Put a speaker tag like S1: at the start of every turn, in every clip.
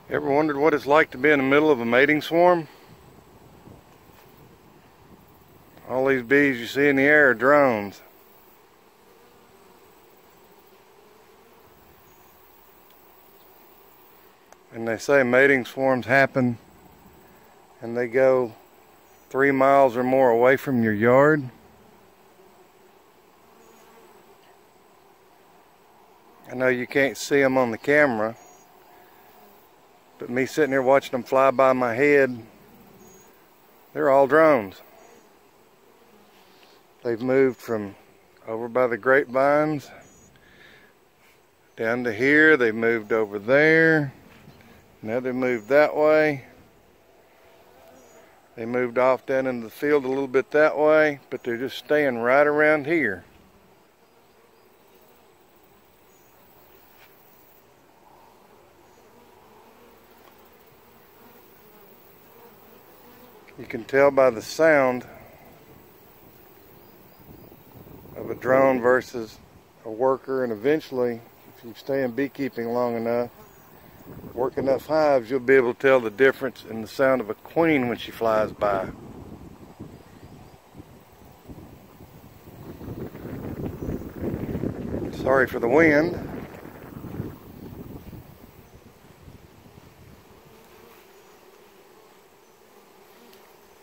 S1: Ever wondered what it's like to be in the middle of a mating swarm? All these bees you see in the air are drones. And they say mating swarms happen and they go 3 miles or more away from your yard. I know you can't see them on the camera, but me sitting here watching them fly by my head, they're all drones. They've moved from over by the grapevines down to here. They've moved over there. Now they moved that way. They moved off down into the field a little bit that way, but they're just staying right around here. You can tell by the sound of a drone versus a worker, and eventually, if you stay in beekeeping long enough, work enough hives, you'll be able to tell the difference in the sound of a queen when she flies by. Sorry for the wind.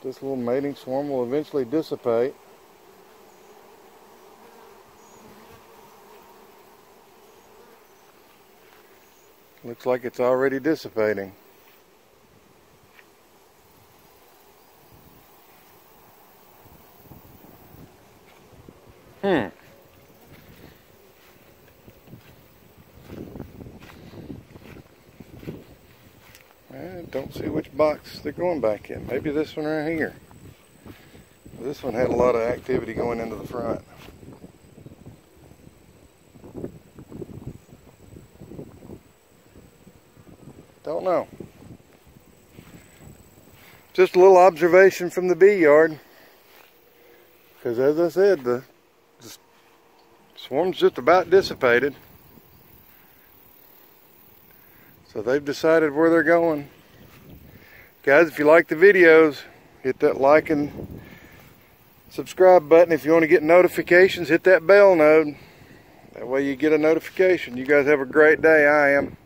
S1: This little mating swarm will eventually dissipate. Looks like it's already dissipating. I don't see which box they're going back in. Maybe this one right here. This one had a lot of activity going into the front. Don't know. Just a little observation from the bee yard. Because as I said, the swarm's just about dissipated. So they've decided where they're going. Guys, if you like the videos, hit that like and subscribe button. If you want to get notifications, hit that bell node. That way you get a notification. You guys have a great day. I am.